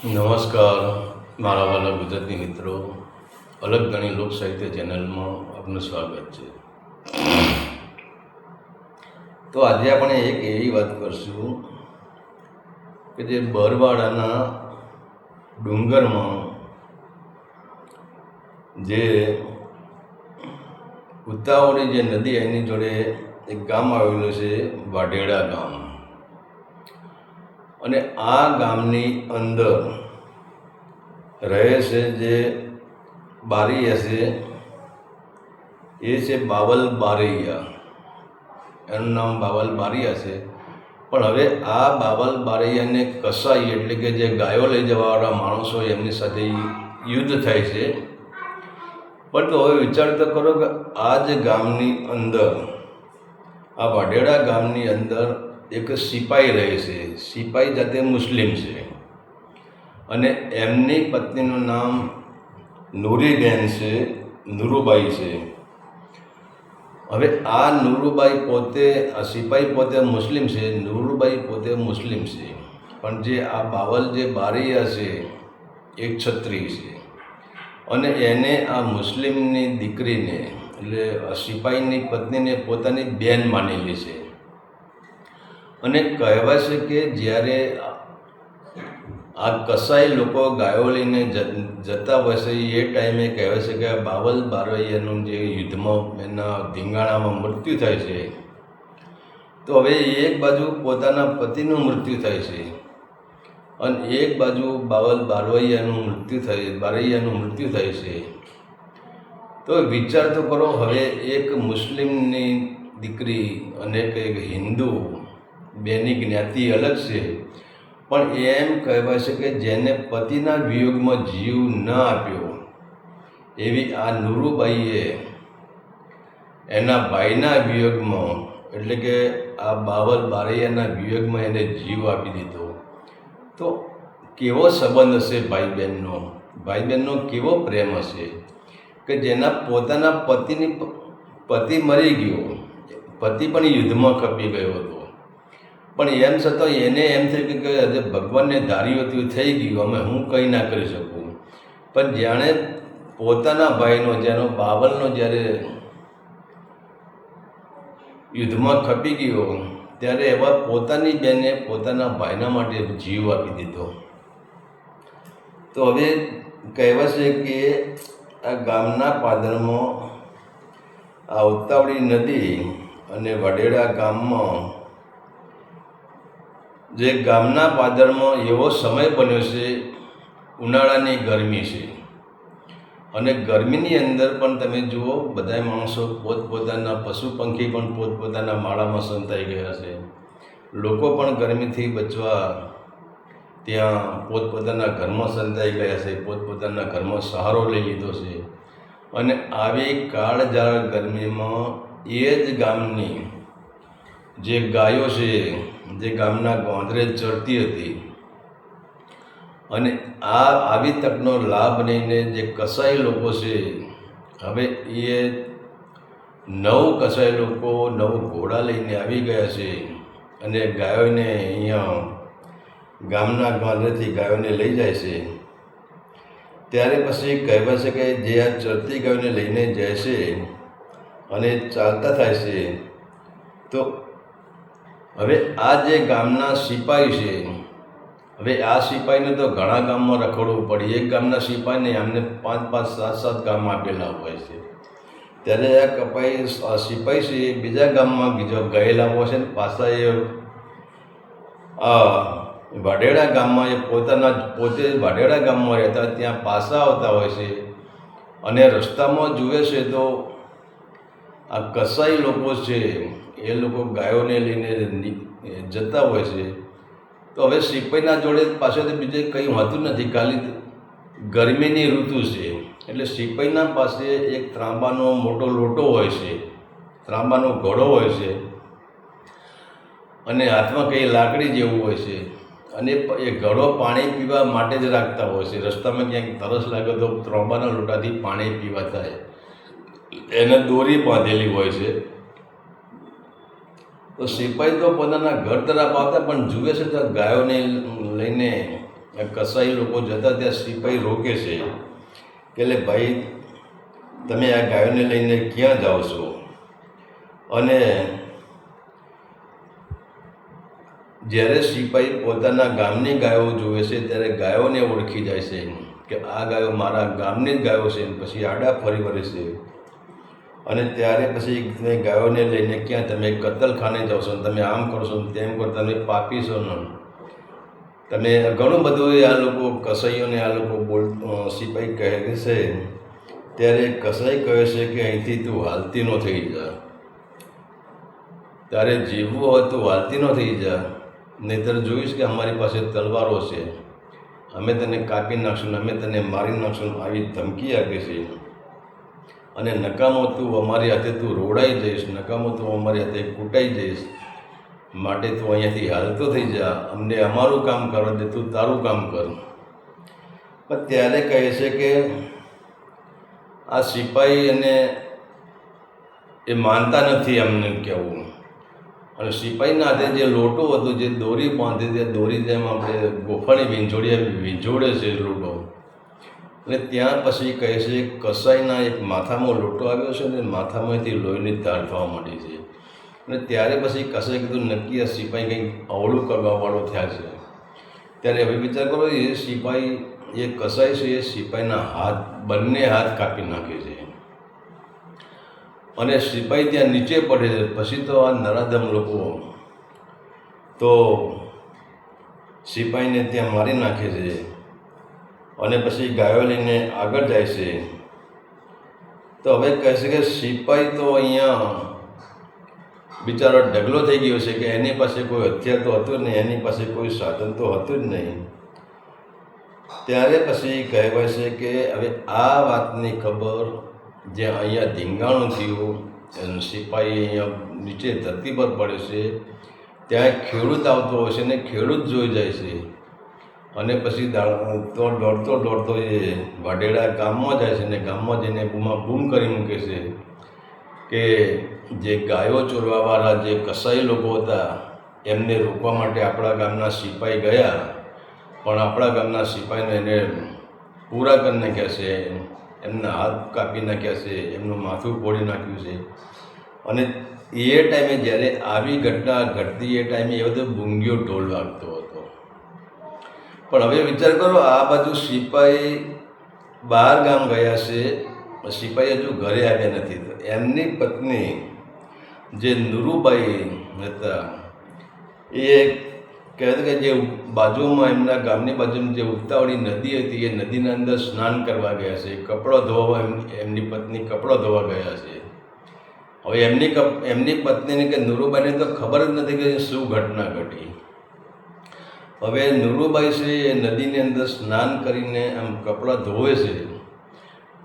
નમસ્કાર મારા વાલા ગુજરાતી મિત્રો, અલગ ગણી લોક સાહિત્ય ચેનલમાં આપનું સ્વાગત છે. તો આજે આપણે એક એવી વાત કરશું કે જે બરવાડાના ડુંગરમાં જે ઉતાવળી જે નદી એની જોડે એક ગામ આવેલું છે, વાઢેડા ગામ. અને આ ગામની અંદર રહે છે જે બારી હશે એ છે બાવલ બારૈયા. એનું નામ બાવલ બારૈયા છે. પણ હવે આ બાવલ બારૈયાને કસાઈ એટલે કે જે ગાયો લઈ જવાવાળા માણસો એમની સાથે યુદ્ધ થાય છે. પણ તો હવે વિચાર તો કરો કે આ જ ગામની અંદર, આ વાઢેડા ગામની અંદર એક સિપાઈ રહે છે. સિપાઈ જાતે મુસ્લિમ છે અને એમની પત્નીનું નામ નૂરીબેન છે, નૂરુબાઈ છે. હવે આ નૂરુબાઈ પોતે, આ સિપાઈ પોતે મુસ્લિમ છે, નૂરુબાઈ પોતે મુસ્લિમ છે. પણ જે આ બાવલ જે બારૈયા છે એક ક્ષત્રિય છે અને એને આ મુસ્લિમની દીકરીને એટલે સિપાઈની પત્નીને પોતાની બેન માનેલી છે. અને કહેવાય છે કે જ્યારે આ કસાઈ લોકો ગાયો લઈને જતા હોય છે એ ટાઈમે કહેવાય છે કે બાવલ બારૈયાનું જે યુદ્ધમાં એના ધીંગાણામાં મૃત્યુ થાય છે. તો હવે એક બાજુ પોતાના પતિનું મૃત્યુ થાય છે અને એક બાજુ બાવલ બારૈયાનું મૃત્યુ થાય છે. તો વિચાર તો કરો, હવે એક મુસ્લિમની દીકરી અને એક હિન્દુ, બેની જ્ઞાતિ અલગ છે. પણ એમ કહેવાય છે કે જેને પતિના વિયોગમાં જીવ ન આપ્યો એવી આ નૂરુબાઈએ એના ભાઈના વિયોગમાં એટલે કે આ બાવલ બારૈયાના વિયોગમાં એને જીવ આપી દીધો. તો કેવો સંબંધ હશે ભાઈ બહેનનો કેવો પ્રેમ હશે કે જેના પોતાના પતિ મરી ગયો, પતિ પણ યુદ્ધમાં ખપી ગયો હતો. પણ એમ છતાં એને એમ થયું કે હજે ભગવાનને ધાર્યું હતું થઈ ગયું, અમે હું કંઈ ના કરી શકું. પણ જાણે પોતાના ભાઈનો, જેનો બાવલનો જ્યારે યુદ્ધમાં ખપી ગયો ત્યારે એવા પોતાની બેને પોતાના ભાઈના માટે જીવ આપી દીધો. તો હવે કહેવાય છે કે આ ગામના પાદરમાં આ ઉતાવળી નદી અને વાઢેડા ગામમાં જે ગામના પાદરમાં એવો સમય બન્યો છે, ઉનાળાની ગરમી છે. અને ગરમીની અંદર પણ તમે જુઓ, બધા માણસો પોતપોતાના પશુ પંખી પણ પોતપોતાના માળામાં સંતાઈ ગયા છે. લોકો પણ ગરમીથી બચવા ત્યાં પોતપોતાના ઘરમાં સંતાઈ ગયા છે, પોતપોતાના ઘરમાં સહારો લઈ લીધો છે. અને આવી કાળઝાળ ગરમીમાં એ જ ગામની જે ગાયો છે, જે ગામના ગોંદરે ચરતી હતી, અને આવી તકનો લાભ લઈને જે કસાઈ લોકો છે, હવે એ 9 કસાઈ લોકો 9 ઘોડા લઈને આવી ગયા છે અને ગાયોને અહીંયા ગામના ગોંદરેથી ગાયોને લઈ જાય છે. ત્યારે પછી કહેવાય છે કે જે આ ચરતી ગાયોને લઈને જાય છે અને ચાલતા થાય છે. તો હવે આ જે ગામના સિપાઈ છે, હવે આ સિપાઈને તો ઘણા ગામમાં રખડવું પડે. એક ગામના સિપાઈને એમને 5-5, 7-7 ગામ આપેલા હોય છે. ત્યારે આ સિપાઈ છે એ બીજા ગામમાં ગયેલા હોય છે ને પાછા એ વાઢેડા ગામમાં પોતે વાઢેડા ગામમાં રહેતા ત્યાં પાછા આવતા હોય છે. અને રસ્તામાં જુએ છે તો આ કસાઈ લોકો છે એ લોકો ગાયોને લઈને જતા હોય છે. તો હવે સિપાઈના જોડે પાસેથી બીજે કંઈ હોતું નથી, ખાલી ગરમીની ઋતુ છે એટલે સિપાઈના પાસે એક ત્રાંબાનો મોટો લોટો હોય છે, ત્રાંબાનો ઘડો હોય છે અને હાથમાં કંઈ લાકડી જેવું હોય છે. અને એ ઘડો પાણી પીવા માટે જ રાખતા હોય છે. રસ્તામાં ક્યાંક તરસ લાગે તો ત્રાંબાના લોટાથી પાણી પીવા થાય, એને દોરી બાંધેલી હોય છે. તો સિપાઈ તો પોતાના ઘર તરફ આવતા પણ જુએ છે તો ગાયોને લઈને કસાઈ લોકો જતા ત્યાં સિપાઈ રોકે છે કે એટલે ભાઈ તમે આ ગાયોને લઈને ક્યાં જાઓ છો? અને જ્યારે સિપાઈ પોતાના ગામની ગાયો જુએ છે ત્યારે ગાયોને ઓળખી જાય છે કે આ ગાયો મારા ગામની જ ગાયો છે. પછી આડા ફરી વળે છે અને ત્યારે પછી તમે ગાયોને લઈને ક્યાં તમે કતલખાને જાઓ છો, તમે આમ કરો છો, તેમ કરો, તમે પાપી છો ને તમે ઘણું બધું આ લોકો કસાઈઓને આ લોકો સિપાઈ કહે છે. ત્યારે કસાઈ કહે છે કે અહીંથી તું હાલતી ન થઈ જા, તારે જીવવું હોય તો હાલતી ન થઈ જા, નહીંતર જોઈશ કે અમારી પાસે તલવારો છે, અમે તને કાપી નાખશું, અમે તને મારી નાખશું, આવી ધમકી આપે છે. અને નકામો તું અમારી હાથે તું રોડાઈ જઈશ, નકામો તું અમારી હાથે કૂટાઈ જઈશ, માટે તું અહીંયાથી હાલતો થઈ જા, અમને અમારું કામ કરવા દે, તું તારું કામ કર. પણ ત્યારે કહે છે કે આ સિપાઈ અને એ માનતા નથી અમને કહેવું. અને સિપાહીના હાથે જે લોટો હતો, જે દોરી બાંધી, તે દોરી જેમ આપણે ગોફાણી વીંઝોડે છે લોટો. અને ત્યાં પછી કહે છે કસાઈના એક માથામાં લોટો આવ્યો છે ને માથામાંથી લોહીની ધાર થવા માંડી છે. અને ત્યારે પછી કસાઈ કીધું નક્કી આ સિપાઈ કંઈક અવળું કરવાવાળો થયા છે. ત્યારે હવે વિચાર કરો, એ સિપાઈ એ કસાઈ છે, એ સિપાઈના હાથ બંને હાથ કાપી નાખે છે અને સિપાઈ ત્યાં નીચે પડે છે. પછી તો આ નરાધમ લોકો તો સિપાઈને ત્યાં મારી નાખે છે અને પછી ગાયો લઈને આગળ જાય છે. તો હવે કહે છે કે સિપાઈ તો અહીંયા બિચારો ઢગલો થઈ ગયો છે કે એની પાસે કોઈ હથિયાર તો હતું જ નહીં, એની પાસે કોઈ સાધન તો હતું જ નહીં. ત્યારે પછી કહેવાય છે કે હવે આ વાતની ખબર જે અહીંયા ધીંગાણું થયું, સિપાઈ અહીંયા નીચે ધરતી પર પડે છે, ત્યાં ખેડૂત આવતો હોય છે ને ખેડૂત જોઈ જાય છે. અને પછી તો દોડતો એ વાઢેડા ગામમાં જાય છે ને ગામમાં જઈને બૂમ કરી મૂકે છે કે જે ગાયો ચોરવાવાળા જે કસાઈ લોકો હતા એમને રોકવા માટે આપણા ગામના સિપાઈ ગયા, પણ આપણા ગામના સિપાઈને એને પૂરા કરી નાખ્યા છે, એમના હાથ કાપી નાખ્યા છે, એમનું માથું ફોડી નાખ્યું છે. અને એ ટાઈમે જ્યારે આવી ઘટના ઘટતી એ ટાઈમે એ બધો બુંગીઓ ઢોલ વાગતો હતો. પણ હવે વિચાર કરો, આ બાજુ સિપાઈ બહાર ગામ ગયા છે, સિપાઈ હજુ ઘરે આવ્યા નથી. તો એમની પત્ની જે નુરુબાઈ હતા એ કહેતા કે જે બાજુમાં એમના ગામની બાજુમાં જે ઉગતાવાળી નદી હતી એ નદીના અંદર સ્નાન કરવા ગયા છે, કપડો ધોવા, એમની પત્ની કપડો ધોવા ગયા છે. હવે એમની પત્નીને કે નુરુબાઈને તો ખબર જ નથી કે શું ઘટના ઘટી. હવે નુરુબાઈ છે એ નદીની અંદર સ્નાન કરીને આમ કપડાં ધોવે છે,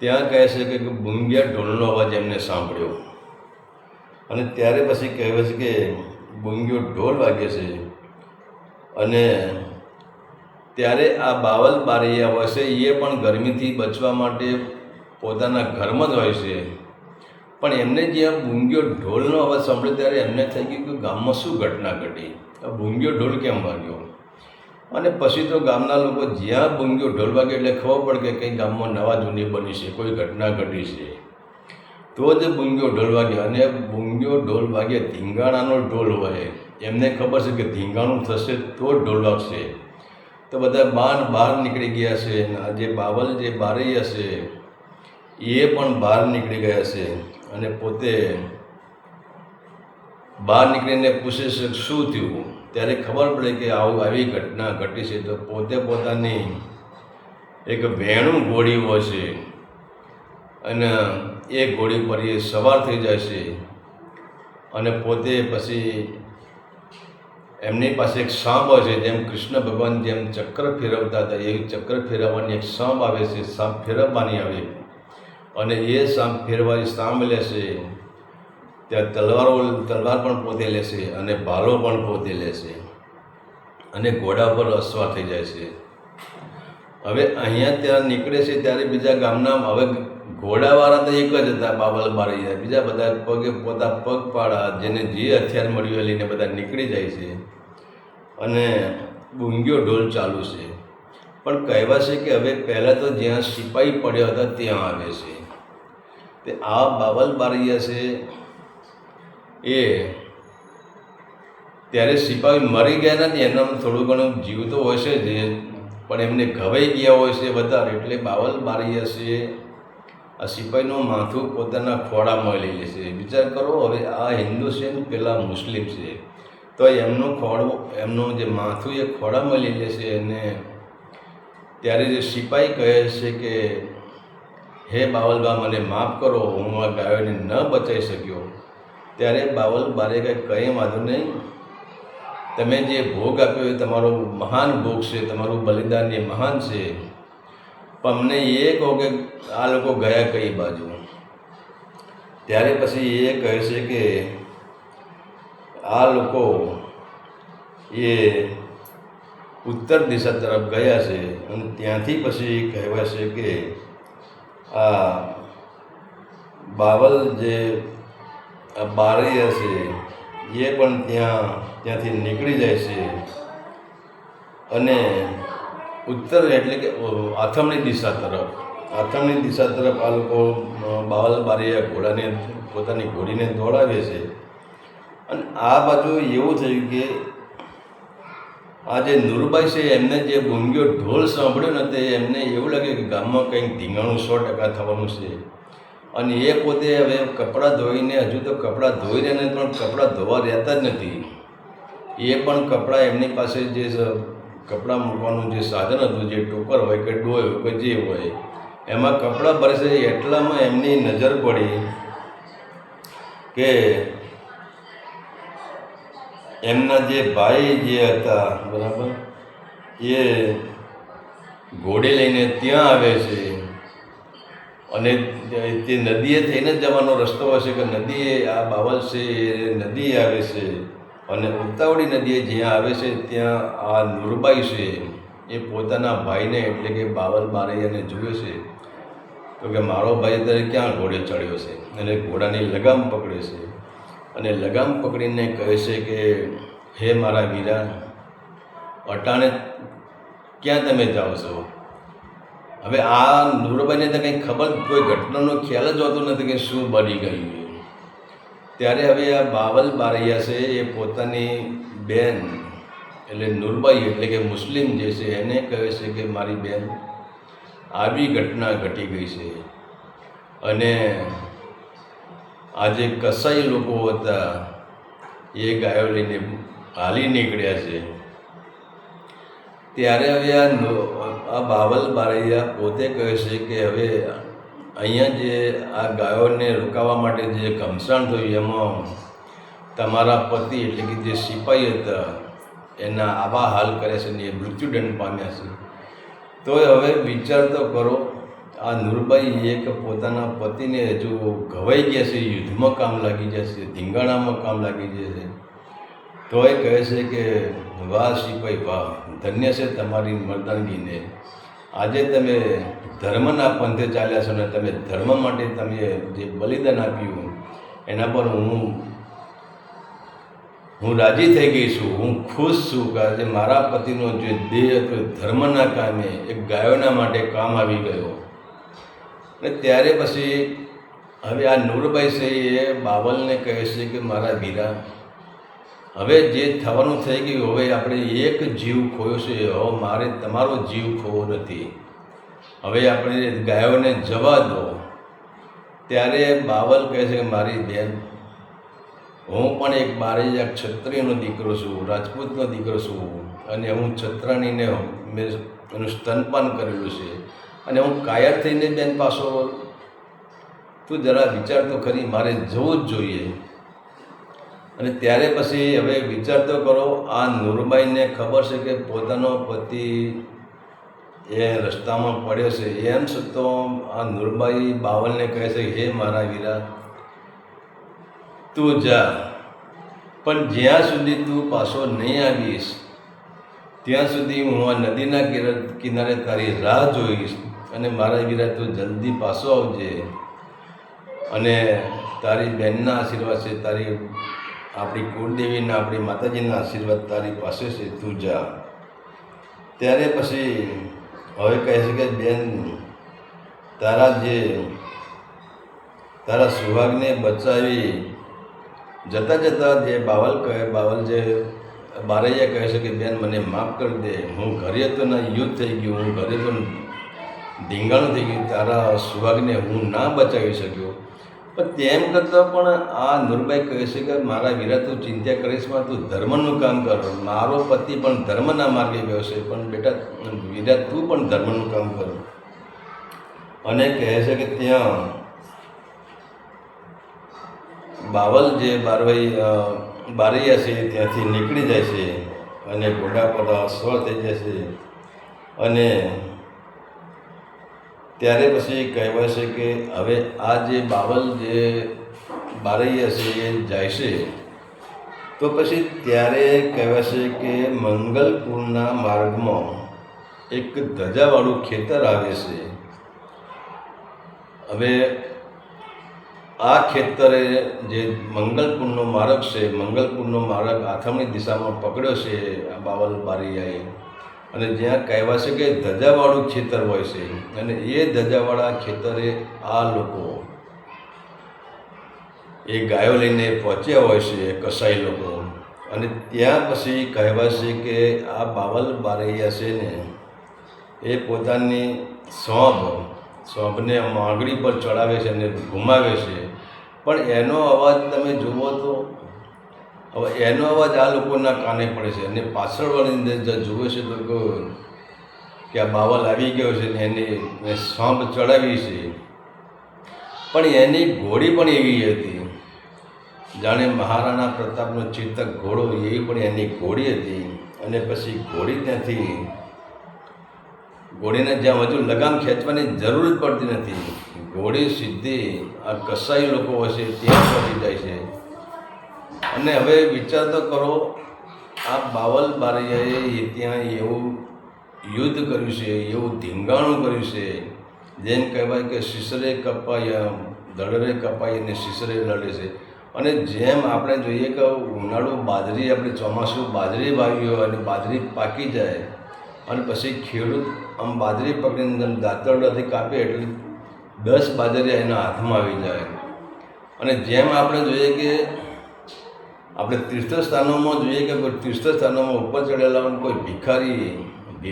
ત્યાં કહે છે કે બુંગિયા ઢોલનો અવાજ એમને સાંભળ્યો. અને ત્યારે પછી કહેવાય છે કે બુંગિયો ઢોલ વાગે છે. અને ત્યારે આ બાવલ બારૈયા હોય છે એ પણ ગરમીથી બચવા માટે પોતાના ઘરમાં જ હોય છે. પણ એમને જે આ બુંગિયો ઢોલનો અવાજ સાંભળ્યો ત્યારે એમને થઈ ગયું કે ગામમાં શું ઘટના ઘટી, આ બુંગિયો ઢોલ કેમ વાગ્યો. અને પછી તો ગામના લોકો જ્યાં બુંગિયો ઢોલ વાગે એટલે ખબર પડે કે કંઈ ગામમાં નવા જૂની બની છે, કોઈ ઘટના ઘટી છે, તો જ બુંગિયો ઢોલ વાગે. અને બુંગિયો ઢોલ વાગે ધીંગાણાનો ઢોલ હોય, એમને ખબર છે કે ધીંગાણું થશે તો જ ઢોલ વાગશે. તો બધા બહાર નીકળી ગયા છે. આ જે બાવલ જે બારૈયા છે એ પણ બહાર નીકળી ગયા છે. અને પોતે બહાર નીકળીને પૂછે છે શું થયું. ત્યારે ખબર પડે કે આવી ઘટના ઘટી છે. તો પોતે પોતાની એક વેણું ઘોડી હોય છે અને એ ઘોડી પર એ સવાર થઈ જાય છે. અને પોતે પછી એમની પાસે એક સાંભ હોય છે, જેમ કૃષ્ણ ભગવાન જેમ ચક્ર ફેરવતા હતા એવી ચક્ર ફેરવવાની એક સાંભ આવે છે, સાંભ ફેરવવાની આવે. અને એ સાંભ લેશે, ત્યાં તલવાર પણ પોતે લેશે અને ભાલો પણ પોતે લેશે અને ઘોડા પર અસવાર થઈ જાય છે. હવે અહીંયા ત્યાં નીકળે છે ત્યારે બીજા ગામના હવે ઘોડાવાળા તો એક જ હતા બાવલ બારૈયા, બીજા બધા પગે પોતા પગપાળા જેને જે હથિયાર મળ્યું લઈને બધા નીકળી જાય છે. અને બુંગિયો ઢોલ ચાલુ છે. પણ કહેવાય છે કે હવે પહેલાં તો જ્યાં સિપાહી પડ્યા હતા ત્યાં આવે છે. તે આ બાવલ બારૈયા છે એ ત્યારે સિપાહી મરી ગયા નથી, એનામાં થોડું ઘણું જીવ તો હોય છે જ, પણ એમને ઘવાઈ ગયા હોય છે વધારે, એટલે બાવલ બારૈયા છે આ સિપાહીનું માથું પોતાના ખોળામાં લઈ લે છે. વિચાર કરો, હવે આ હિન્દુ છે ને પેલા મુસ્લિમ છે, તો એમનું ખોળું, એમનું જે માથું એ ખોળામાં લઈ લે છે. અને ત્યારે જે સિપાહી કહે છે કે હે બાવલબા, મને માફ કરો, હું આ ગાયોને ન બચાવી શક્યો. ત્યારે બાવલ બારે કંઈ વાંધો નહીં, તમે જે ભોગ આપ્યો એ તમારો મહાન ભોગ છે, તમારું બલિદાન એ મહાન છે, પણ અમને એ કહો કે આ લોકો ગયા કઈ બાજુ. ત્યારે પછી એ કહે છે કે આ લોકો એ ઉત્તર દિશા તરફ ગયા છે. અને ત્યાંથી પછી કહેવાય છે કે આ બાવલ જે બારૈયા છે એ પણ ત્યાંથી નીકળી જાય છે અને ઉત્તર એટલે કે આથમણી દિશા તરફ આ લોકો બાવલ બારૈયા ઘોડાને, પોતાની ઘોડીને દોડાવે છે. અને આ બાજુ એવું થયું કે આ જે નુરબાઈ છે એમને જે ગુંગ્યો ઢોલ સાંભળ્યો ને તે એમને એવું લાગે કે ગામમાં કંઈક ધીંગાણું 100% થવાનું છે. અને એ પોતે હવે કપડાં ધોઈને, હજુ તો કપડાં ધોઈ રહ્યા ને, પણ કપડાં ધોવા રહેતા જ નથી. એ પણ કપડાં એમની પાસે જે કપડાં મૂકવાનું જે સાધન હતું, જે ટોકર હોય કે ડોય હોય કે જે હોય, એમાં કપડાં ભરે છે. એટલામાં એમની નજર પડી કે એમના જે ભાઈ જે હતા, બરાબર, એ ઘોડે લઈને ત્યાં આવે છે. અને તે નદીએ થઈને જવાનો રસ્તો હશે કે નદીએ આ બાવલ છે એ નદી આવે છે. અને ઉતાવળી નદીએ જ્યાં આવે છે ત્યાં આ નુરબાઈ છે એ પોતાના ભાઈને એટલે કે બાવલ બારૈયાને જુએ છે. તો કે મારો ભાઈ અત્યારે ક્યાં ઘોડે ચડ્યો છે, અને ઘોડાની લગામ પકડે છે. અને લગામ પકડીને કહે છે કે હે મારા વીરા, અટાણે ક્યાં તમે જાઓ છો? હવે આ નુરબાઈને તો કંઈ ખબર, કોઈ ઘટનાનો ખ્યાલ જ હોતો નથી કે શું બની ગયું. ત્યારે હવે આ બાવલ બારૈયા છે એ પોતાની બેન એટલે નુરબાઈ એટલે કે મુસ્લિમ જે છે એને કહે છે કે મારી બેન, આવી ઘટના ઘટી ગઈ છે. અને આ જે કસાઈ લોકો હતા એ ગાયો લઈને હાલી નીકળ્યા છે. ત્યારે હવે આ બાવલ બારૈયા પોતે કહે છે કે હવે અહીંયા જે આ ગાયોને રોકાવા માટે જે ઘમસાણ થયું એમાં તમારા પતિ એટલે કે જે સિપાહી હતા એના આવા હાલ કરે છે ને એ મૃત્યુદંડ પામ્યા છે. તો હવે વિચાર તો કરો, આ નુરબાઈ એક પોતાના પતિને હજુ ઘવાઈ ગયા છે, યુદ્ધમાં કામ લાગી જશે, ધીંગાણામાં કામ લાગી જશે, તો એ કહે છે કે વાહ સિપાહી વાહ, ધન્ય છે તમારી મર્દાનગીને. આજે તમે ધર્મના પંથે ચાલ્યા છો ને તમે ધર્મ માટે તમે જે બલિદાન આપ્યું એના પર હું રાજી થઈ ગઈ છું, હું ખુશ છું કે આજે મારા પતિનો જે દેહ હતો ધર્મના કામે, એક ગાયોના માટે કામ આવી ગયો. અને ત્યારે પછી હવે આ નુરબાઈ છે એ બાવલને કહે છે કે મારા વીરા, હવે જે થવાનું થઈ ગયું, હવે આપણે એક જીવ ખોયો છે, હવે મારે તમારો જીવ ખોવો નથી, હવે આપણે ગાયોને જવા દો. ત્યારે બાવલ કહે છે કે મારી બેન, હું પણ એક બારૈયા ક્ષત્રિયનો દીકરો છું, રાજપૂતનો દીકરો છું, અને હું છત્રાણીને મેં એનું સ્તનપાન કરેલું છે, અને હું કાયર થઈને બેન પાછો, તું જરા વિચાર તો ખરી, મારે જવું જ જોઈએ. અને ત્યારે પછી હવે વિચાર તો કરો, આ નુરબાઈને ખબર છે કે પોતાનો પતિ એ રસ્તામાં પડ્યો છે, એમ છતાં આ નુરબાઈ બાવલને કહે છે હે મારા વીરા, તું જા, પણ જ્યાં સુધી તું પાછો નહીં આવીશ ત્યાં સુધી હું આ નદીના કિનારે તારી રાહ જોઈશ. અને મારા વીરા તું જલ્દી પાછો આવજે, અને તારી બહેનના આશીર્વાદ છે, તારી આપણી કુળદેવીના, આપણી માતાજીના આશીર્વાદ તારી પાસે છે, તું જા. ત્યારે પછી હવે કહે છે કે બેન તારા સુહાગને બચાવી જતાં જે બાવલ જે બારૈયા કહે છે કે બેન મને માફ કરી દે, હું ઘરે તો ના યુદ્ધ થઈ ગયું, હું ઘરે તો ધીંગાણું થઈ ગયું, તારા સુહાગને હું ના બચાવી શક્યો. પણ તેમ કરતાં પણ આ નૂરબાઈ કહે છે કે મારા વીરા તું ચિંતા કરીશમાં, તું ધર્મનું કામ કર. મારો પતિ પણ ધર્મના માર્ગે ગયો છે, પણ બેટા વીરા તું પણ ધર્મનું કામ કર. અને કહે છે કે ત્યાં બાવલ જે બારૈયા છે ત્યાંથી નીકળી જાય છે અને ઘોડા પર સવાર થઈ જાય છે. અને ત્યારે પછી કહેવાય છે કે હવે આ જે બારૈયા છે એ જાય છે. તો પછી ત્યારે કહેવાય છે કે મંગલપુરના માર્ગમાં એક ધજાવાળું ખેતર આવે છે. હવે આ ખેતરે જે મંગલપુરનો માર્ગ છે, મંગલપુરનો માર્ગ આથમણી દિશામાં પકડ્યો છે આ બાવલ બારૈયાએ. અને જ્યાં કહેવાય છે કે ધજાવાળું ખેતર હોય છે, અને એ ધજાવાળા ખેતરે આ લોકો એ ગાયો લઈને પહોંચ્યા હોય છે કસાઈ લોકો. અને ત્યાં પછી કહેવાય છે કે આ બાવલ બારૈયા છે ને એ પોતાની સોંપને આંગળી પર ચડાવે છે અને ઘુમાવે છે. પણ એનો અવાજ તમે જુઓ તો હવે એનો અવાજ આ લોકોના કાને પડે છે. અને પાછળવાળી અંદર જુએ છે તો કે આ બાવલ આવી ગયો છે ને એને સોંપ ચડાવી છે. પણ એની ઘોડી પણ એવી હતી, જાણે મહારાણા પ્રતાપનો ચિંતક ઘોડો એવી પણ એની ઘોડી હતી. અને પછી ઘોડીને જ્યાં હજુ લગામ ખેંચવાની જરૂર જ પડતી નથી, ઘોડી સીધી આ કસાઈ લોકો હશે ત્યાં પહોંચી જાય છે. અને હવે વિચાર તો કરો, આ બાવલ બારૈયાએ ત્યાં એવું યુદ્ધ કર્યું છે, એવું ધીંગાણું કર્યું છે, જેમ કહેવાય કે શીશરે કપાયા, દડરે કપાઈ અને શીશરે લડે છે. અને જેમ આપણે જોઈએ કે ઉનાળું બાજરી, આપણે ચોમાસું બાજરી વાવી હોય અને બાજરી પાકી જાય અને પછી ખેડૂત આમ બાજરી પકડીને દાંતરડાથી કાપે એટલે 10 બાજરી એના હાથમાં આવી જાય. અને જેમ આપણે જોઈએ કે આપણે તીર્થસ્થાનોમાં જોઈએ કે કોઈ તીર્થસ્થાનોમાં ઉપર ચડેલા કોઈ ભિખારી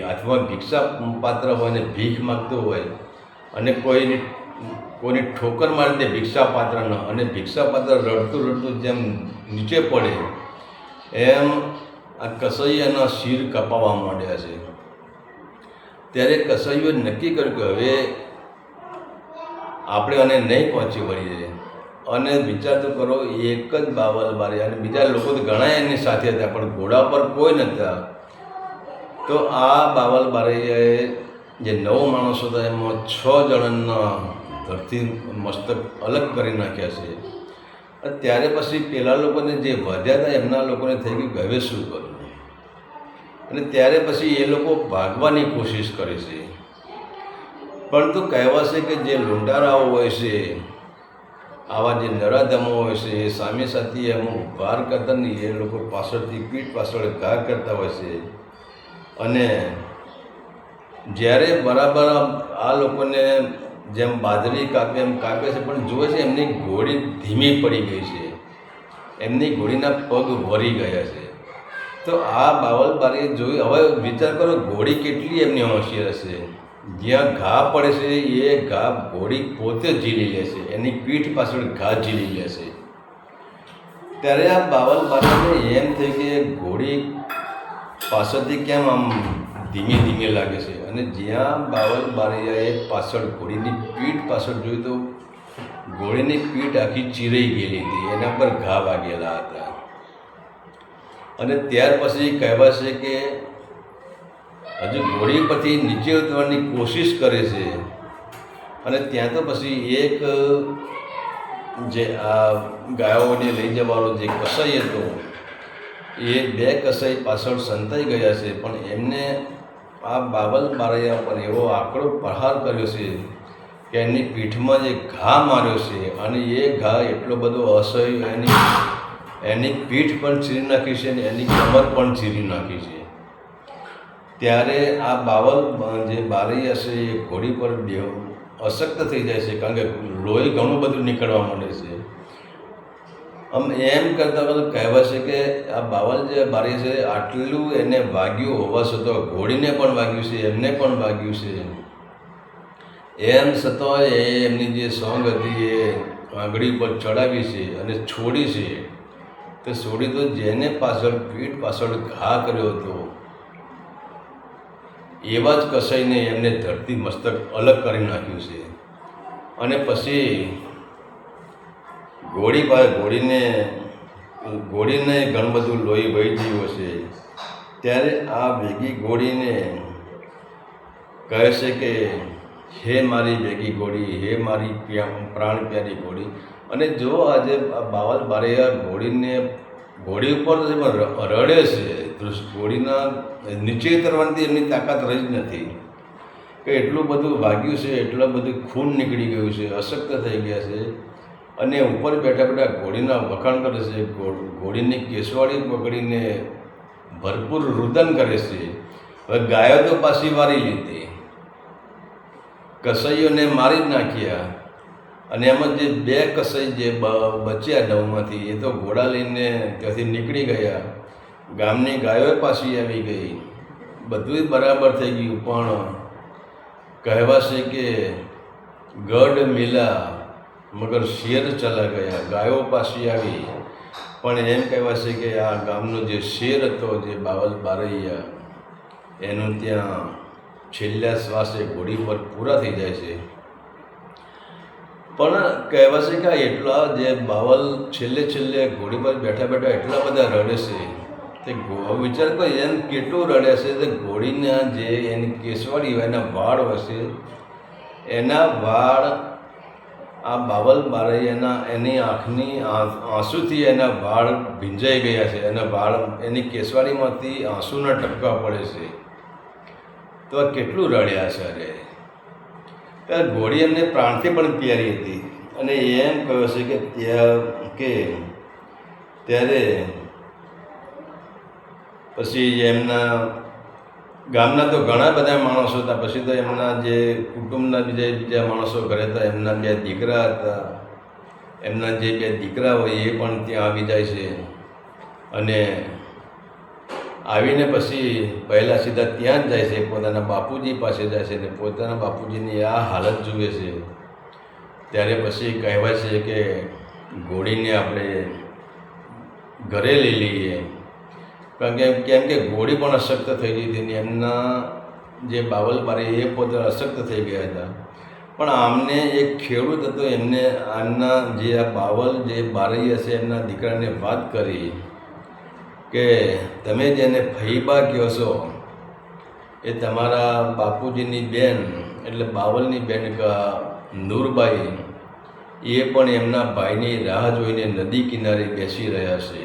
હાથમાં ભિક્ષા પાત્ર હોય ને ભીખ માગતો હોય અને કોઈની ઠોકર મારી દે ભિક્ષા પાત્રનો, અને ભિક્ષા પાત્ર રડતું જેમ નીચે પડે એમ આ કસૈયાના શિર કપાવવા માંડ્યા છે. ત્યારે કસાઈઓએ નક્કી કર્યું કે હવે આપણે આને નહીં પહોંચી વળીએ. અને વિચાર તો કરો, એક જ બાવલ બારૈયા અને બીજા લોકો તો ઘણા એની સાથે હતા, પણ ઘોડા પર કોઈ નહોતા. તો આ બાવલ બારૈયાએ જે 9 માણસો હતા એમાં 6 જણાના ધરતી મસ્તક અલગ કરી નાખ્યા છે. ત્યારે પછી પેલા લોકોને જે વધ્યા હતા એમના લોકોને થઈ ગયું કે હવે શું કરવું. અને ત્યારે પછી એ લોકો ભાગવાની કોશિશ કરે છે. પરંતુ કહેવાશે કે જે લૂંટારાઓ હોય છે, આવા જે નરાધમો હોય છે, એ સામે સાથી એમાં વાર કરતા નહીં, એ લોકો પાછળથી પીઠ પાછળ ઘા કરતા હોય છે. અને જ્યારે બરાબર આ લોકોને જેમ બાજરી કાપે એમ કાપે છે, પણ જુએ છે એમની ઘોડી ધીમી પડી ગઈ છે, એમની ઘોડીના પગ વળી ગયા છે. તો આ બાવલ બારૈયાએ જોયું. હવે વિચાર કરો, ઘોડી કેટલી એમની હોશિયાર હશે. જ્યાં ઘા પડે છે એ ઘા ઘોડી પોતે ઝીલી લે છે, એની પીઠ પાછળ ઘા ઝીલી લે છે. ત્યારે આ બાવલ બારૈયાને એમ થઈ કે ઘોડી પાછળથી કેમ આમ ધીમે લાગે છે. અને જ્યાં બાવલ બારૈયાએ પાછળ ઘોડીની પીઠ પાછળ જોયું તો ઘોડીની પીઠ આખી ચીરાઈ ગયેલી હતી, એના પર ઘા વાગેલા હતા. અને ત્યાર પછી કહેવાય છે કે હજુ ઘોડી પરથી નીચે ઉતરવાની કોશિશ કરે છે. અને ત્યાં તો પછી એક જે આ ગાયોને લઈ જવાનો જે કસાઈ હતો એ 2 કસાઈ પાછળ સંતાઈ ગયા છે. પણ એમને આ બાવલ બારૈયા પર એવો આકરો પ્રહાર કર્યો છે કે એની પીઠમાં જે ઘા માર્યો છે, અને એ ઘા એટલો બધો અસહ્ય, એની પીઠ પણ ચીરી નાખી છે અને એની કમર પણ ચીરી નાખી છે. ત્યારે આ બાવલ જે બારી હશે એ ઘોડી પર અશક્ત થઈ જાય છે, કારણ કે લોહી ઘણું બધું નીકળવા માંડે છે. એમ કરતાં બધું કહેવાય છે કે આ બાવલ જે બારી છે આટલું એને વાગ્યું હોવા છતાં ઘોડીને પણ વાગ્યું છે, એમને પણ વાગ્યું છે. એમ છતાં એમની જે સોંગ હતી એ આંગળી પર ચડાવી છે અને છોડી છે. તો છોડી તો જેને પાછળ પીઠ પાછળ ઘા કર્યો હતો એવા જ કસાઈને એમને ધરતી મસ્તક અલગ કરી નાખ્યું છે. અને પછી ઘોડીને ઘણું બધું લોહી વહી ગયું હશે. ત્યારે આ ભેગી ઘોડીને કહે છે કે હે મારી ભેગી ઘોડી, હે મારી પ્રાણ પ્યારી ઘોડી. અને જો આજે બાવલ બારૈયા ઘોડી ઉપર રડે છે, ઘોડીના નીચે તરવાની એમની તાકાત રહી જ નથી કે એટલું બધું વાગ્યું છે, એટલું બધું ખૂન નીકળી ગયું છે, અશક્ત થઈ ગયા છે. અને ઉપર બેઠા બેઠા ઘોડીના વખાણ કરે છે, ઘોડીની કેસવાડી પકડીને ભરપૂર રુદન કરે છે. હવે ગાયો તો પાછી વારી લીધી, કસાઈઓને મારી જ નાખ્યા. અને એમાં જે 2 કસાઈ જે બચ્યા નવમાંથી એ તો ઘોડા લઈને ત્યાંથી નીકળી ગયા. ગામની ગાયો પાછી આવી ગઈ, બધું બરાબર થઈ ગયું. પણ કહેવાશે કે ગઢ મિલા મગર શેર ચલા ગયા. ગાયો પાછી આવી, પણ એમ કહેવાશે કે આ ગામનો જે શેર હતો, જે બાવલ બારૈયા, એનું ત્યાં છેલ્લા શ્વાસે ઘોડી પર પૂરા થઈ જાય છે. પણ કહેવાશે કે એટલા જે બાવલ છેલ્લે ઘોડી પર બેઠા બેઠા એટલા બધા રડે છે. તે વિચાર કરો એમ કેટલું રડે છે. તે ઘોડીના જે એની કેસવાડી હોય, એના વાળ હશે, એના વાળ આ બાવલ બારૈયાના એની આંખની આંસુથી એના વાળ ભીંજાઈ ગયા છે. એના વાળ એની કેસવાડીમાંથી આંસુના ટપકા પડે છે. તો આ કેટલું રડ્યા છે. અરે ત્યારે ઘોડી એમને પ્રાણથી પણ પ્યારી હતી. અને એમ કહ્યું છે કે ત્યારે પછી એમના ગામના તો ઘણા બધા માણસો હતા. પછી તો એમના જે કુટુંબના બીજા માણસો ઘરે હતા, એમના 2 દીકરા હતા. એમના જે 2 દીકરા હોય એ પણ ત્યાં આવી જાય છે. અને આવીને પછી પહેલાં સીધા ત્યાં જ જાય છે, પોતાના બાપુજી પાસે જાય છે. અને પોતાના બાપુજીની આ હાલત જુએ છે. ત્યારે પછી કહેવાય છે કે ઘોડીને આપણે ઘરે લઈ લઈએ, કારણ કે કેમ કે ઘોડી પણ અશક્ત થઈ ગઈ હતી. એમના જે બાવલ બારી એ પોતે અશક્ત થઈ ગયા હતા. પણ આમને એક ખેડૂત હતો, એમને આમના જે આ બાવલ જે બારી હશે એમના દીકરાને વાત કરી કે તમે જેને ફઈબા કહો છો એ તમારા બાપુજીની બેન એટલે બાવલની બેન નૂરબાઈ, એ પણ એમના ભાઈની રાહ જોઈને નદી કિનારે બેસી રહ્યા છે.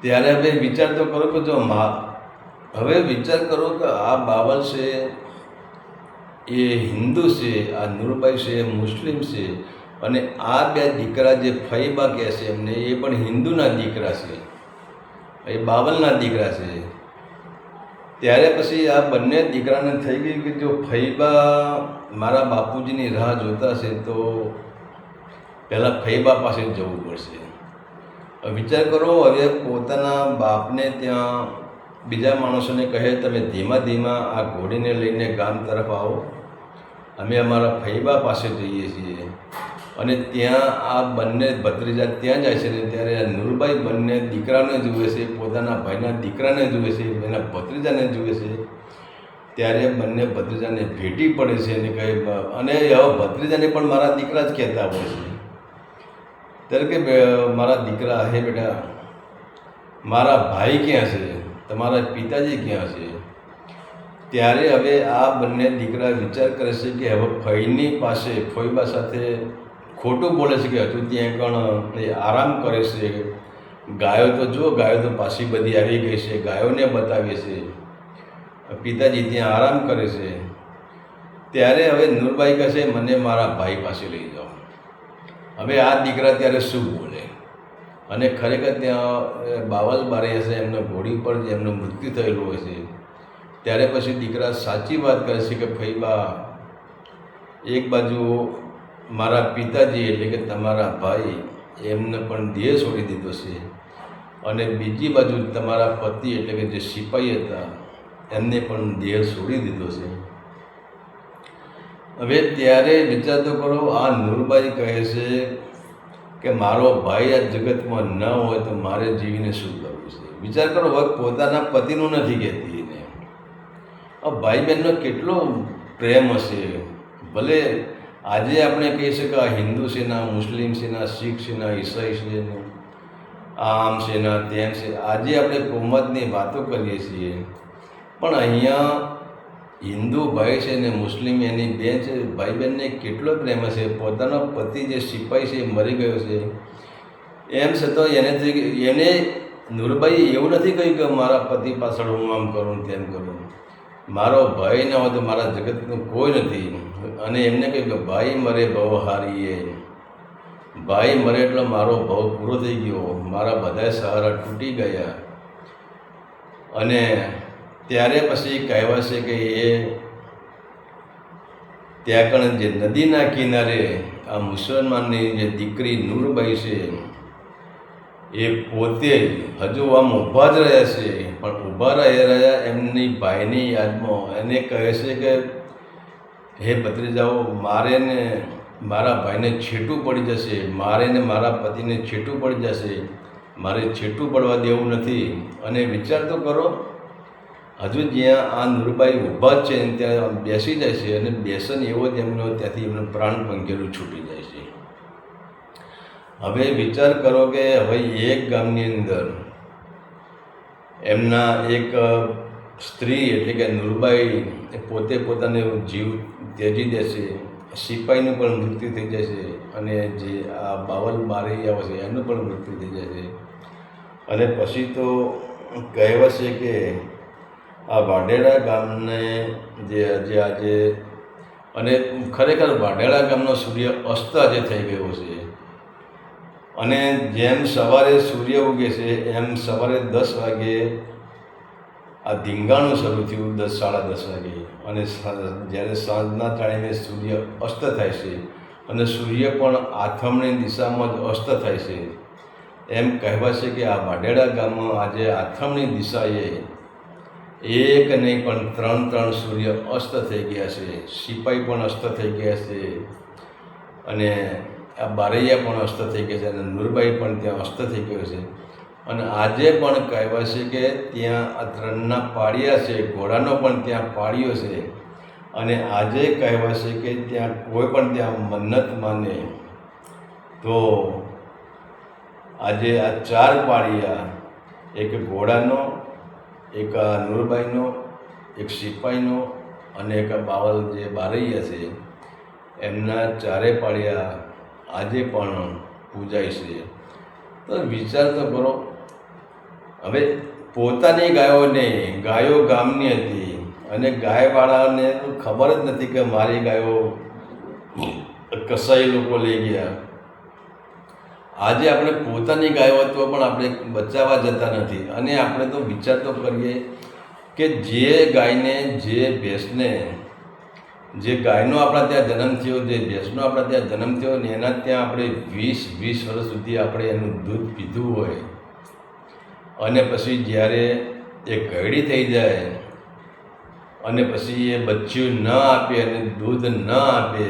ત્યારે હવે વિચાર તો કરો કે આ બાવલ છે એ હિન્દુ છે, આ નૂરબાઈ છે એ મુસ્લિમ છે. અને આ 2 દીકરા જે ફઈબા કહે છે એમને, એ પણ હિન્દુના દીકરા છે, એ બાવલના દીકરા છે. ત્યારે પછી આ બંને દીકરાને થઈ ગયું કે જો ફઈબા મારા બાપુજીની રાહ જોતા છે તો પહેલાં ફઈબા પાસે જવું પડશે. વિચાર કરો, હવે પોતાના બાપને ત્યાં બીજા માણસોને કહે તમે ધીમા આ ઘોડીને લઈને ગામ તરફ આવો, અમે અમારા ફઈબા પાસે જઈએ છીએ. અને ત્યાં આ બંને ભત્રીજા ત્યાં જાય છે. ને ત્યારે આ નૂરબાઈ બંને દીકરાને જુએ છે, પોતાના ભાઈના દીકરાને જુએ છે, એના ભત્રીજાને જુએ છે. ત્યારે બંને ભત્રીજાને ભેટી પડે છે અને કહે, અને હવે ભત્રીજાને પણ મારા દીકરા જ કહેતા હોય છે. ત્યારે કે મારા દીકરા, હે બેટા, મારા ભાઈ ક્યાં છે, તમારા પિતાજી ક્યાં છે? ત્યારે હવે આ બંને દીકરા વિચાર કરે છે કે હવે ફઈની પાસે ફઈબા સાથે ખોટું બોલે છે કે હજુ ત્યાં કણ આરામ કરે છે. ગાયો તો પાછી બધી આવી ગઈ છે, ગાયોને બતાવે છે. પિતાજી ત્યાં આરામ કરે છે. ત્યારે હવે નૂરબાઈ કહે છે મને મારા ભાઈ પાસે લઈ જાઓ. હવે આ દીકરા ત્યારે શું બોલે? અને ખરેખર ત્યાં બાવલ બારી હશે એમના ઘોડી પર જે એમનું મૃત્યુ થયેલું હોય છે, ત્યારે પછી દીકરા સાચી વાત કરે છે કે ફઈબા, એક બાજુ મારા પિતાજી એટલે કે તમારા ભાઈ એમને પણ દેહ છોડી દીધો છે, અને બીજી બાજુ તમારા પતિ એટલે કે જે સિપાહી હતા એમને પણ દેહ છોડી દીધો છે. હવે ત્યારે વિચાર તો કરો, આ નૂરબાઈ કહે છે કે મારો ભાઈ આ જગતમાં ન હોય તો મારે જીવીને શું કરવું છે. વિચાર કરો, હવે પોતાના પતિનું નથી કહેતી એને. આ ભાઈ બહેનનો કેટલો પ્રેમ હશે. ભલે આજે આપણે કહી શકીએ આ હિન્દુ છે ના, મુસ્લિમ છે ના, શીખ છે ના, ઈસાઈ છે ને, આમ છે ના તેમ છે, આજે આપણે કોમતની વાતો કરીએ છીએ, પણ અહીંયા હિન્દુ ભાઈ છે ને મુસ્લિમ એની બેન છે, ભાઈ બહેનને કેટલો પ્રેમ હશે. પોતાનો પતિ જે સિપાહી છે મરી ગયો છે, એમ છતાં એને નૂરબાઈ એવું નથી કહ્યું કે મારા પતિ પાછળ હું આમ કરું તેમ કરું, મારો ભાઈ ન હોય તો મારા જગતનું કોઈ નથી. અને એમને કહ્યું કે ભાઈ મરે ભવ હારીએ, ભાઈ મરે એટલે મારો ભવ પૂરો થઈ ગયો, મારા બધા સહારા તૂટી ગયા. અને ત્યારે પછી કહેવાશે કે એ ત્યાં કણ જે નદીના કિનારે આ મુસલમાનની જે દીકરી નૂરબાઈ છે એ પોતે હજુ આમ ઊભા જ રહ્યા છે, પણ ઊભા રહ્યા એમની ભાઈની યાદમાં એને કહે છે કે હે ભત્રીજાઓ, મારે ને મારા ભાઈને છેટું પડી જશે, મારે ને મારા પતિને છેટું પડી જશે, મારે છેટું પડવા દેવું નથી. અને વિચાર તો કરો, હજુ જ્યાં આ નૂરબાઈ ઊભા જ છે ત્યાં બેસી જાય છે, અને બેસન એવો જ એમનો ત્યાંથી એમનું પ્રાણ પંખેલું છૂટી જાય છે. હવે વિચાર કરો કે હવે એક ગામની અંદર એમના એક સ્ત્રી એટલે કે નૂરબાઈ પોતે પોતાને જીવ ત્યજી દેશે, સિપાહીનું પણ મૃત્યુ થઈ જશે, અને જે આ બાવલ બારી આવે છે એનું પણ મૃત્યુ થઈ જશે. અને પછી તો કહેવાશે કે આ વાઢેડા ગામને જે આજે, અને ખરેખર વાઢેડા ગામનો સૂર્ય અસ્ત આજે થઈ ગયો છે. અને જેમ સવારે સૂર્ય ઉગે છે એમ સવારે 10 વાગે આ ધીંગાણું શરૂ થયું, 10 સાડા 10 વાગે, અને જ્યારે સાંજના ટાઈમે સૂર્ય અસ્ત થાય છે અને સૂર્ય પણ આથમણી દિશામાં જ અસ્ત થાય છે. એમ કહેવાશે કે આ વાઢેડા ગામમાં આજે આથમણી દિશાએ એક નહીં પણ 3 સૂર્ય અસ્ત થઈ ગયા છે, સિપાહી પણ અસ્ત થઈ ગયા છે, અને આ બારૈયા પણ અસ્ત થઈ ગયા છે, અને નૂરબાઈ પણ ત્યાં અસ્ત થઈ ગયો છે. અને આજે પણ કહેવાશે કે ત્યાં આ 3ના પાળિયા છે, ઘોડાનો પણ ત્યાં પાળિયો છે. અને આજે કહેવાશે કે ત્યાં કોઈ પણ ત્યાં મન્નત માને તો આજે આ 4 પાળિયા, એક ઘોડાનો, એક નૂરબાઈનો, એક સિપાહીનો અને એક બાવલ જે બારૈયા છે, એમના 4 પાળિયા આજે પણ પૂજાય છે. તો વિચાર તો કરો, હવે પોતાની ગાયોને, ગાયો ગામની હતી અને ગાયવાળાને તો ખબર જ નથી કે મારી ગાયો કસાઈ લોકો લઈ ગયા. આજે આપણે પોતાની ગાયો તો પણ આપણે બચાવવા જતા નથી. અને આપણે તો વિચાર તો કરીએ કે જે ગાયને, જે ભેંસને, જે ગાયનો આપણા ત્યાં જન્મ થયો, જે ભેંસનો આપણા ત્યાં જન્મ થયો ને એના ત્યાં આપણે 20 વર્ષ સુધી આપણે એનું દૂધ પીધું હોય, અને પછી જ્યારે એ ઘરડી થઈ જાય અને પછી એ બચ્ચું ન આપે અને દૂધ ન આપે,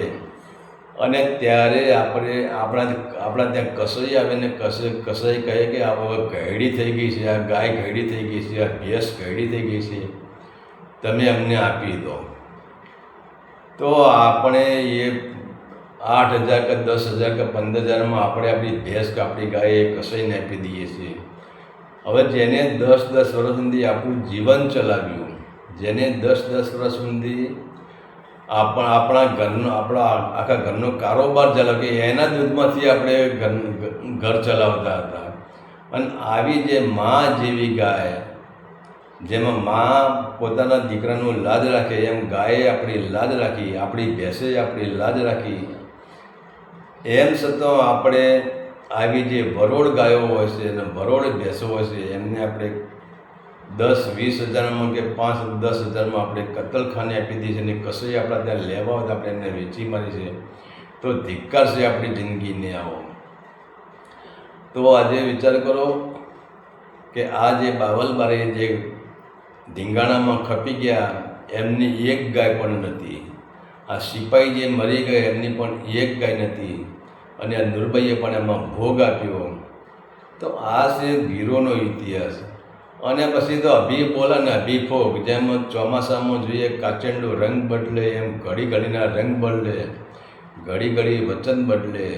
અને ત્યારે આપણે આપણા ત્યાં કસાઈ આવે ને કસાઈ કહે કે આ હવે ઘરડી થઈ ગઈ છે, આ ગાય ઘરડી થઈ ગઈ છે, આ ભેંસ ઘરડી થઈ ગઈ છે, તમે અમને આપી દો. તો આપણે એ 8,000 કે 10,000 કે 15,000માં આપણે આપણી ભેંસ કે આપણી ગાય કસાઈને આપી દઈએ છીએ. હવે જેને 10 વર્ષ સુધી આપણું જીવન ચલાવ્યું, જેને 10 વર્ષ સુધી આપણા આખા ઘરનો કારોબાર ચલાવ્યો, એના દૂધમાંથી આપણે ઘર ચલાવતા હતા. અને આવી જે મા જેવી ગાય, જેમાં મા પોતાના દીકરાનું લાજ રાખે એમ ગાયે આપણી લાજ રાખી, આપણી ભેંસે આપણી લાજ રાખી, એમ છતાં આપણે આવી જે વરોડ ગાયો હોય છે અને વરોડ ભેંસો હોય છે એમને આપણે 10-20 હજારમાં કે 5-10 હજારમાં આપણે કતલખાને આપી દઈએ છીએ અને કશું આપણા ત્યાં લેવા હોય તો આપણે એમને વેચી મારી છે. તો ધિક્કાર છે આપણી જિંદગીને આવો. તો આજે વિચાર કરો કે આ જે બાવલબારી જે ધીંગાણામાં ખપી ગયા એમની એક ગાય પણ નથી. આ સિપાહી જે મરી ગયા એમની પણ એક ગાય નથી અને આ નુરબાઈએ પણ એમાં ભોગ આપ્યો. તો આ છે વીરોનો ઇતિહાસ. અને પછી તો અભી બોલા ને અભી ફોગ, જેમ ચોમાસામાં જોઈએ કાચંડો રંગ બદલે એમ ઘડી ઘડીના રંગ બદલે, ઘડી ઘડી વચન બદલે.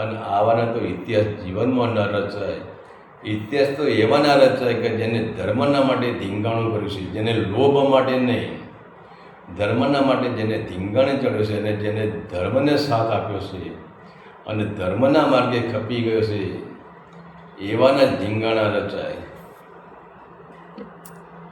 અને આવાના તો ઇતિહાસ જીવનમાં ન રચાય. ઇતિહાસ તો એવા ના રચાય કે જેને ધર્મના માટે ધીંગાણું કર્યું છે, જેને લોભ માટે નહીં, ધર્મના માટે જેને ધીંગાણે ચડ્યો છે અને જેને ધર્મને સાથ આપ્યો છે અને ધર્મના માર્ગે ખપી ગયો છે, એવાના ધીંગાણા રચાય.